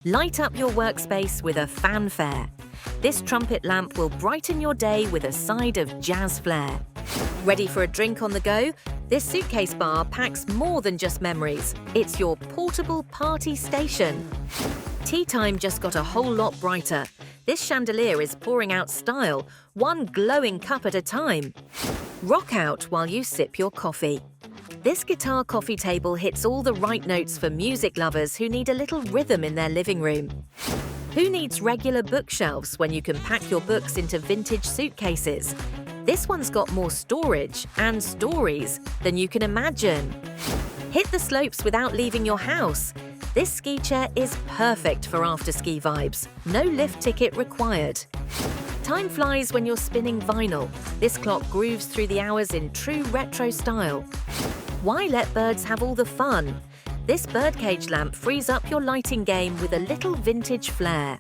Light up your workspace with a fanfare. This trumpet lamp will brighten your day with a side of jazz flair. Ready for a drink on the go? This suitcase bar packs more than just memories. It's your portable party station. Tea time just got a whole lot brighter. This chandelier is pouring out style, one glowing cup at a time. Rock out while you sip your coffee. This guitar coffee table hits all the right notes for music lovers who need a little rhythm in their living room. Who needs regular bookshelves when you can pack your books into vintage suitcases? This one's got more storage and stories than you can imagine. Hit the slopes without leaving your house. This ski chair is perfect for after-ski vibes. No lift ticket required. Time flies when you're spinning vinyl. This clock grooves through the hours in true retro style. Why let birds have all the fun? This birdcage lamp frees up your lighting game with a little vintage flair.